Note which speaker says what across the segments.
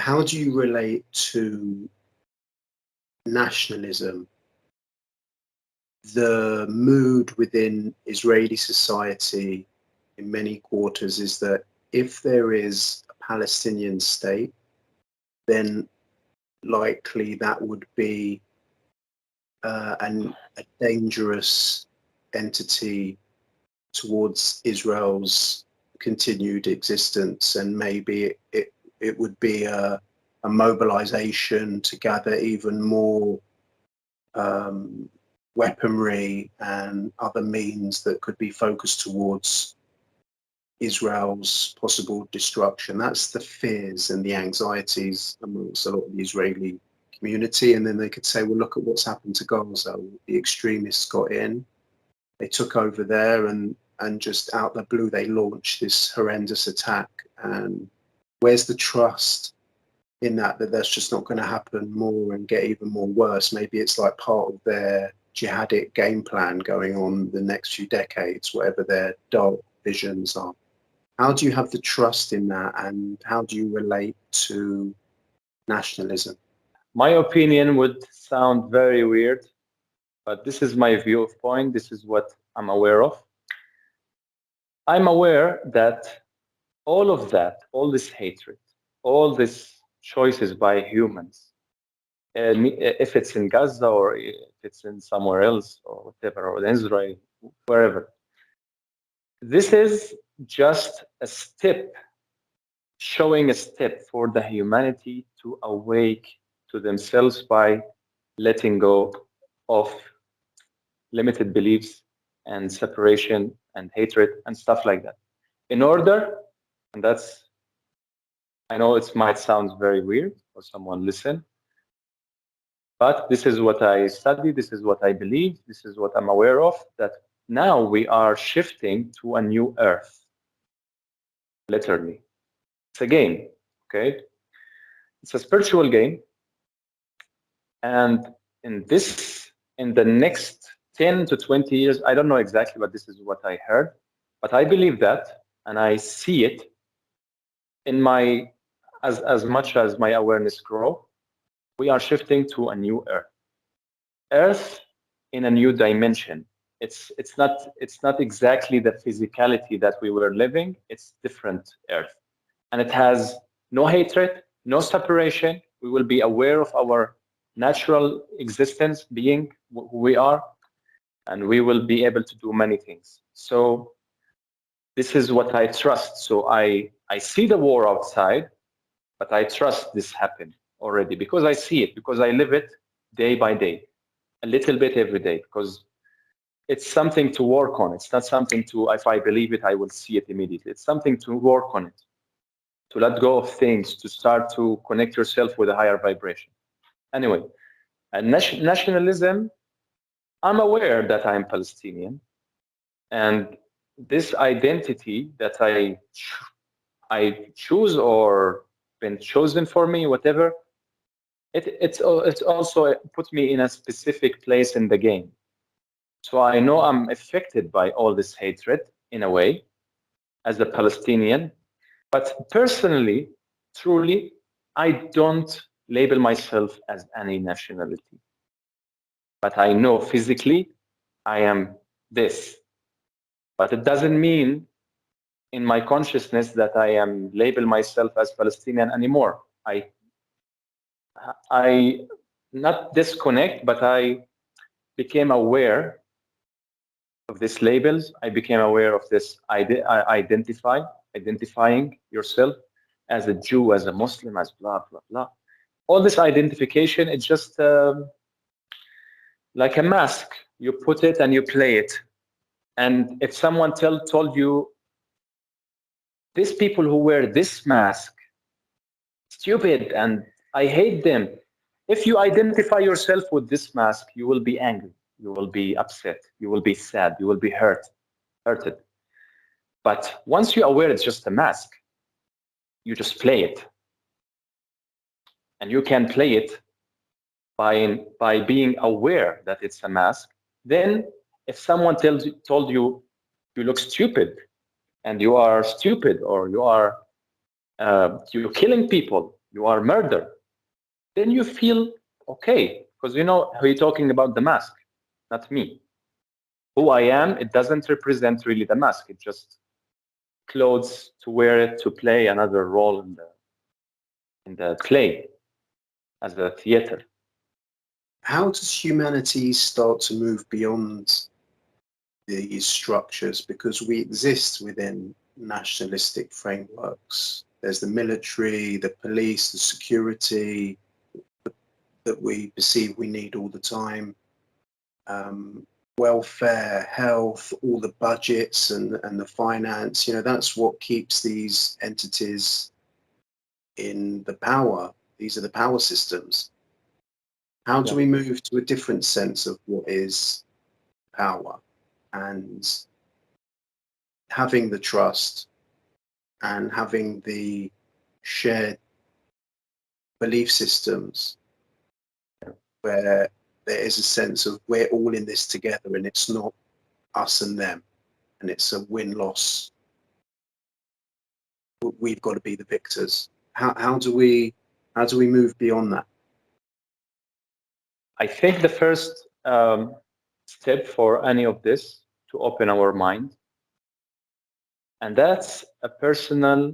Speaker 1: how do you relate to nationalism? The mood within Israeli society in many quarters is that if there is a Palestinian state, then likely that would be a dangerous entity towards Israel's continued existence, and maybe it would be a mobilization to gather even more weaponry and other means that could be focused towards Israel's possible destruction. That's the fears and the anxieties amongst a lot of the Israeli community. And then they could say, well, look at what's happened to Gaza. The extremists got in, they took over there, and just out the blue, they launched this horrendous attack. And where's the trust in that that's just not going to happen more and get even more worse? Maybe it's like part of their jihadic game plan going on the next few decades, whatever their dark visions are. How do you have the trust in that, and how do you relate to nationalism?
Speaker 2: My opinion would sound very weird, but this is my view of point. This is what I'm aware of. I'm aware that all of that, all this hatred, all these choices by humans, if it's in Gaza or if it's in somewhere else or whatever, or in Israel, wherever, this is just a step, showing a step for the humanity to awake to themselves by letting go of limited beliefs and separation and hatred and stuff like that. In order, and that's, I know it might sound very weird for someone listen, but this is what I study, this is what I believe, this is what I'm aware of, that now we are shifting to a new earth. Literally. It's a game, okay? It's a spiritual game. And in the next 10 to 20 years, I don't know exactly, but this is what I heard. But I believe that, and I see it in my, as much as my awareness grow, we are shifting to a new earth. Earth in a new dimension. It's not exactly the physicality that we were living. It's different earth, and it has no hatred, no separation. We will be aware of our natural existence, being who we are, and we will be able to do many things. So this is what I trust. So I see the war outside, but I trust this happened already because I see it, because I live it day by day, a little bit every day, because it's something to work on. It's not something to, if I believe it, I will see it immediately. It's something to work on it, to let go of things, to start to connect yourself with a higher vibration. Anyway, and nationalism, I'm aware that I'm Palestinian, and this identity that I choose or been chosen for me, whatever, it's also put me in a specific place in the game. So I know I'm affected by all this hatred in a way as a Palestinian, but personally, truly, I don't label myself as any nationality. But I know physically I am this. But it doesn't mean in my consciousness that I am label myself as Palestinian anymore. I not disconnect, but I became aware of these labels. I became aware of this identifying yourself as a Jew, as a Muslim, as blah, blah, blah. All this identification, it's just like a mask. You put it and you play it. And if someone told you, these people who wear this mask, stupid, and I hate them. If you identify yourself with this mask, you will be angry. You will be upset. You will be sad. You will be hurted. But once you're aware it's just a mask, you just play it. And you can play it by being aware that it's a mask. Then if someone told you, you look stupid, and you are stupid, or you're killing people, you are murder, then you feel okay, because you know you're talking about the mask, not me. Who I am, it doesn't represent really the mask. It's just clothes to wear it to play another role in the play as a theater.
Speaker 1: How does humanity start to move beyond these structures? Because we exist within nationalistic frameworks. There's the military, the police, the security that we perceive we need all the time. Welfare, health, all the budgets and the finance, that's what keeps these entities in the power. These are the power systems. How do we move to a different sense of what is power and having the trust and having the shared belief systems where there is a sense of we're all in this together and it's not us and them and it's a win-loss. We've got to be the victors. How do we move beyond that?
Speaker 2: I think the first step for any of this to open our mind, and that's a personal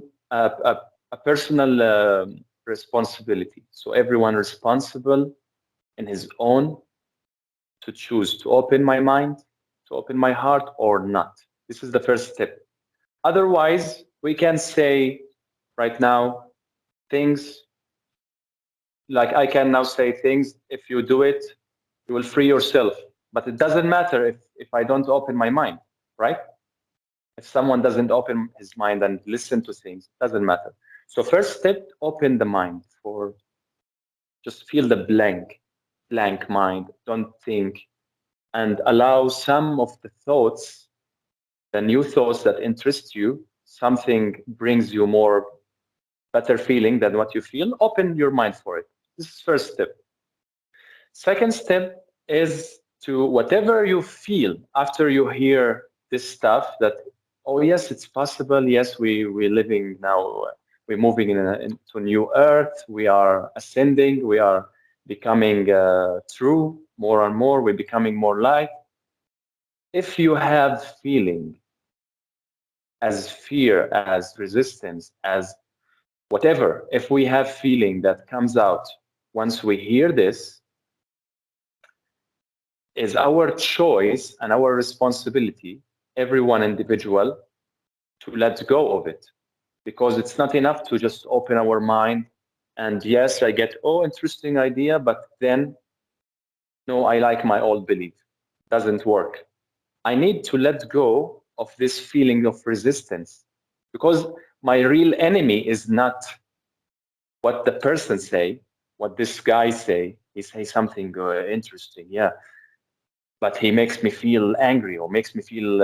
Speaker 2: responsibility. So everyone responsible in his own to choose to open my mind, to open my heart or not. This is the first step. Otherwise, we can say right now things like I can now say things, if you do it, you will free yourself. But it doesn't matter if I don't open my mind, right? If someone doesn't open his mind and listen to things, it doesn't matter. So first step, open the mind for just feel the blank mind. Don't think and allow some of the thoughts, the new thoughts that interest you, something brings you more better feeling than what you feel, open your mind for it. This is first step. Second step is to whatever you feel after you hear this stuff that, oh yes, it's possible. Yes, we're living now, we're moving into a new earth. We are ascending. We are becoming true more and more. We're becoming more light. If you have feeling as fear, as resistance, as whatever, if we have feeling that comes out once we hear this, is our choice and our responsibility, everyone individual, to let go of it. Because it's not enough to just open our mind and yes, I get, oh, interesting idea, but then, no, I like my old belief. Doesn't work. I need to let go of this feeling of resistance because my real enemy is not what the person say, what this guy say. He say something interesting, yeah, but he makes me feel angry or makes me feel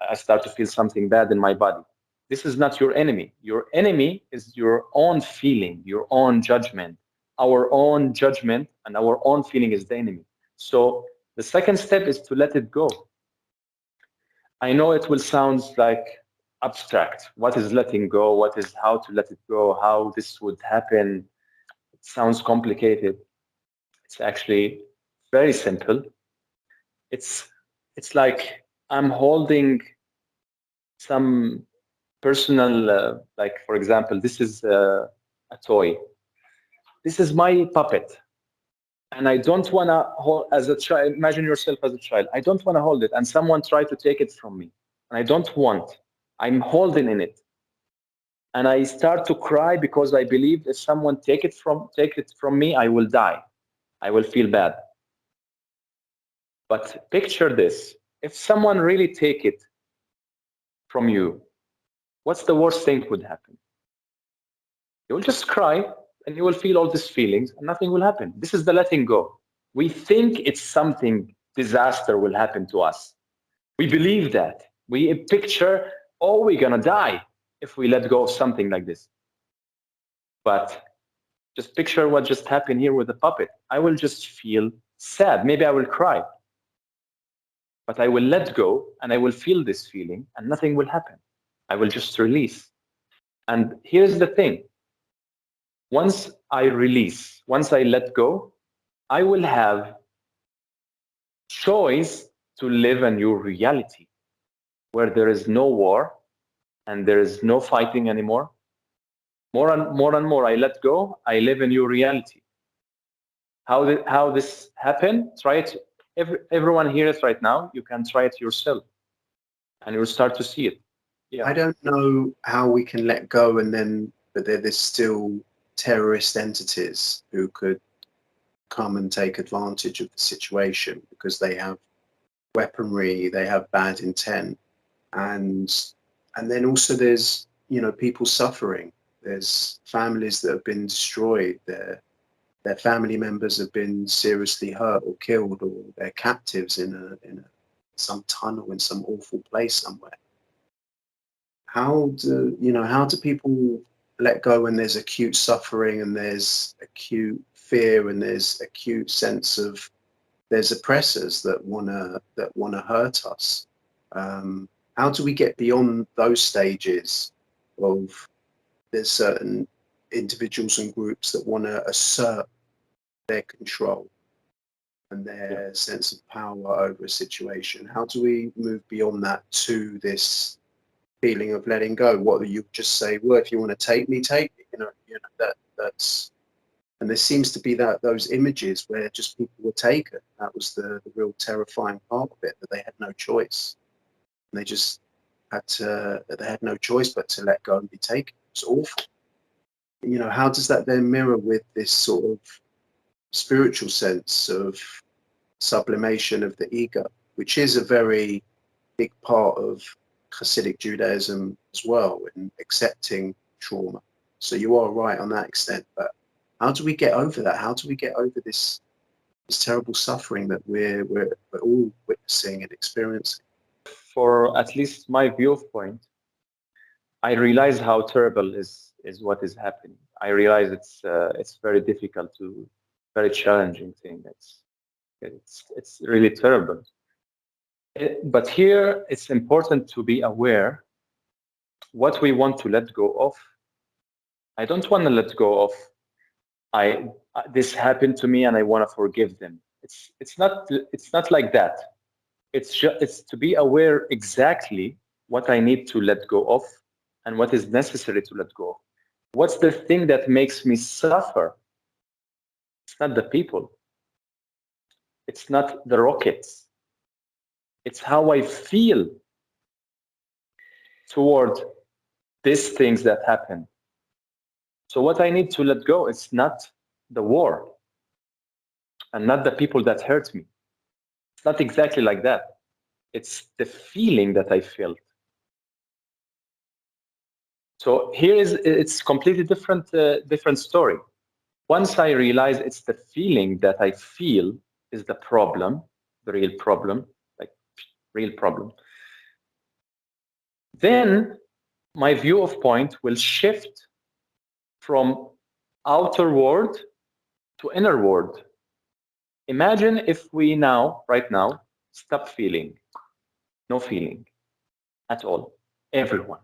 Speaker 2: I start to feel something bad in my body. This is not your enemy. Your enemy is your own feeling, your own judgment. Our own judgment and our own feeling is the enemy. So the second step is to let it go. I know it will sound like abstract. What is letting go? What is how to let it go? How this would happen? It sounds complicated. It's actually very simple. It's like I'm holding some personal, like for example, this is a toy. This is my puppet, and I don't want to hold as a child. Imagine yourself as a child. I don't want to hold it, and someone tried to take it from me, and I don't want. I'm holding in it, and I start to cry because I believe if someone take it from me, I will die. I will feel bad. But picture this: if someone really take it from you, what's the worst thing would happen? You will just cry and you will feel all these feelings and nothing will happen. This is the letting go. We think it's something disaster will happen to us. We believe that. We picture, oh, we're going to die if we let go of something like this. But just picture what just happened here with the puppet. I will just feel sad. Maybe I will cry. But I will let go and I will feel this feeling and nothing will happen. I will just release. And here's the thing. Once I release, once I let go, I will have choice to live a new reality where there is no war and there is no fighting anymore. More and more I let go, I live a new reality. How this happen? Try it. Everyone here is right now. You can try it yourself, and you'll start to see it. Yeah.
Speaker 1: I don't know how we can let go and then, but there's still terrorist entities who could come and take advantage of the situation because they have weaponry, they have bad intent, and then also there's, you know, people suffering. There's families that have been destroyed. Their family members have been seriously hurt or killed, or they're captives in some tunnel in some awful place somewhere. How do people let go when there's acute suffering and there's acute fear and there's acute sense of there's oppressors that wanna hurt us? How do we get beyond those stages of there's certain individuals and groups that want to assert their control and their sense of power over a situation? How do we move beyond that to this feeling of letting go? What do you just say? Well, if you want to take me, take me. That's. And there seems to be those images where just people were taken. That was the real terrifying part of it, that they had no choice. And they just they had no choice but to let go and be taken. It's awful. You know, how does that then mirror with this sort of spiritual sense of sublimation of the ego, which is a very big part of Hasidic Judaism as well, in accepting trauma. So you are right on that extent, but how do we get over that? How do we get over this terrible suffering that we're all witnessing and experiencing?
Speaker 2: For at least my viewpoint, I realize how terrible is what is happening. I realize it's very difficult to, very challenging thing. It's really terrible. But here it's important to be aware what we want to let go of. I don't want to let go of this happened to me and I want to forgive them. It's not like that. It's to be aware exactly what I need to let go of and what is necessary to let go of. What's the thing that makes me suffer? It's not the people. It's not the rockets. It's how I feel toward these things that happen. So what I need to let go is not the war and not the people that hurt me. It's not exactly like that. It's the feeling that I felt. So it's completely different story. Once I realize it's the feeling that I feel is the problem, the real problem, like real problem, then my view of point will shift from outer world to inner world. Imagine if we right now, stop feeling, no feeling at all. Everyone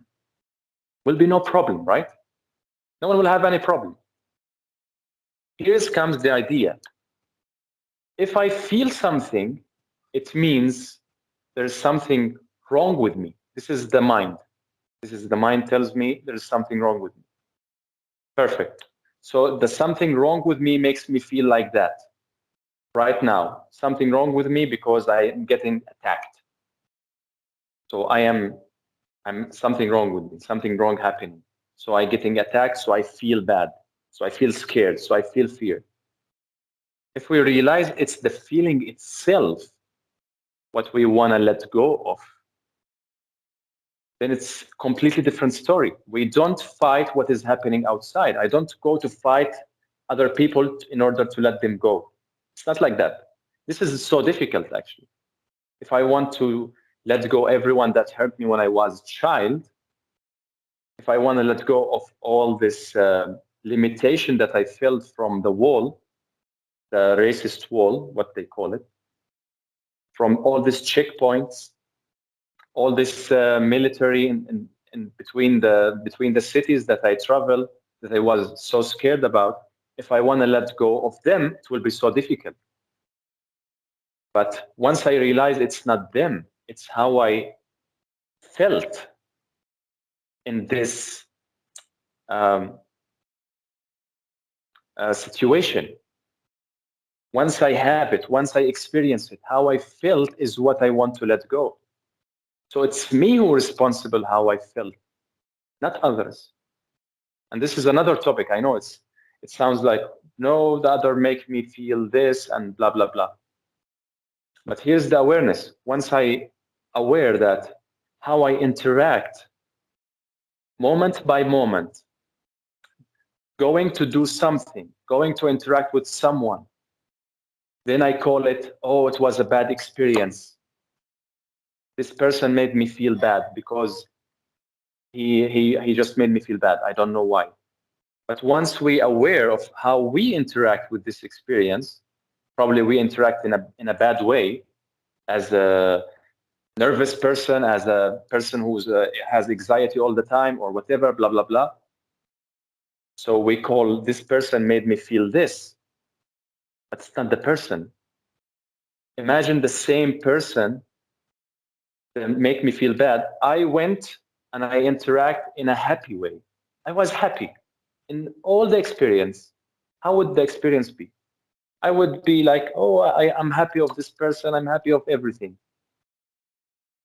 Speaker 2: will be no problem, right? No one will have any problem. Here comes the idea. If I feel something, it means there's something wrong with me. This is the mind. This is the mind tells me there's something wrong with me. Perfect. So the something wrong with me makes me feel like that. Right now, something wrong with me because I am getting attacked. So I'm something wrong with me, something wrong happening. So I'm getting attacked, so I feel bad. So I feel scared, so I feel fear. If we realize it's the feeling itself, what we want to let go of, then it's completely different story. We don't fight what is happening outside. I don't go to fight other people in order to let them go. It's not like that. This is so difficult, actually. If I want to let go everyone that hurt me when I was a child, if I want to let go of all this limitation that I felt from the wall, the racist wall, what they call it, from all these checkpoints, all this military in between the cities that I travel, that I was so scared about, if I want to let go of them, it will be so difficult. But once I realized it's not them, it's how I felt in this situation. Once I have it, once I experience it, how I felt is what I want to let go. So it's me who is responsible how I felt, not others. And this is another topic. I know it sounds like, no, the other make me feel this and blah, blah, blah. But here's the awareness. Once I aware that how I interact moment by moment, going to do something, going to interact with someone, then I call it, oh, it was a bad experience. This person made me feel bad because he just made me feel bad. I don't know why. But once we aware of how we interact with this experience, probably we interact in a bad way, as a nervous person, as a person who has anxiety all the time or whatever, blah, blah, blah. So we call this person made me feel this, but it's not the person. Imagine the same person that make me feel bad. I went and I interact in a happy way. I was happy in all the experience. How would the experience be? I would be like, oh, I'm happy of this person. I'm happy of everything.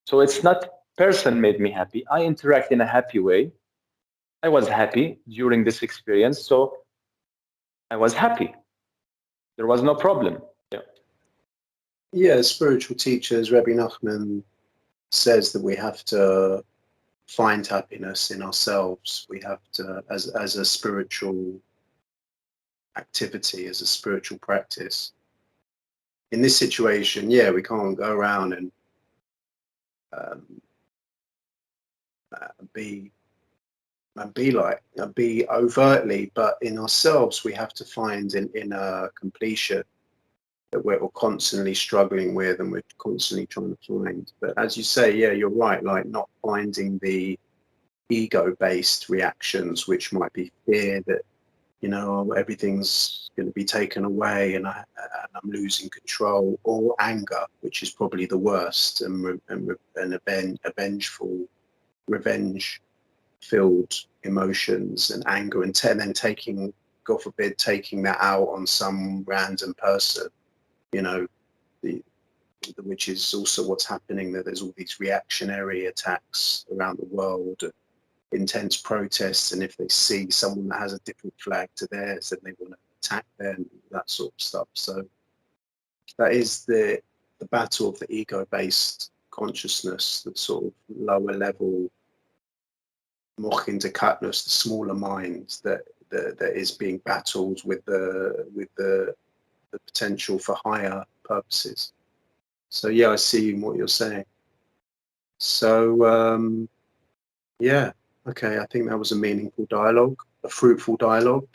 Speaker 2: So it's not person made me happy. I interact in a happy way. I was happy during this experience. So I was happy. There was no problem. Yeah.
Speaker 1: Yeah, spiritual teachers, Rebbe Nachman says that we have to find happiness in ourselves. We have to, as a spiritual activity, as a spiritual practice. In this situation, yeah, we can't go around and be overtly, but in ourselves, we have to find an inner completion that we're constantly struggling with and we're constantly trying to find. But as you say, yeah, you're right, like not finding the ego-based reactions, which might be fear that, you know, everything's going to be taken away and I'm losing control, or anger, which is probably the worst, and vengeful, revenge-filled emotions and anger, and then taking, God forbid, taking that out on some random person, you know, which is also what's happening, that there's all these reactionary attacks around the world, intense protests, and if they see someone that has a different flag to theirs, then they want to attack them, that sort of stuff. So that is the battle of the ego-based consciousness, the sort of lower level mochin dekatnus, the smaller mind that is being battled with the potential for higher purposes. So yeah, I see what you're saying. So yeah, okay, I think that was a meaningful dialogue, a fruitful dialogue.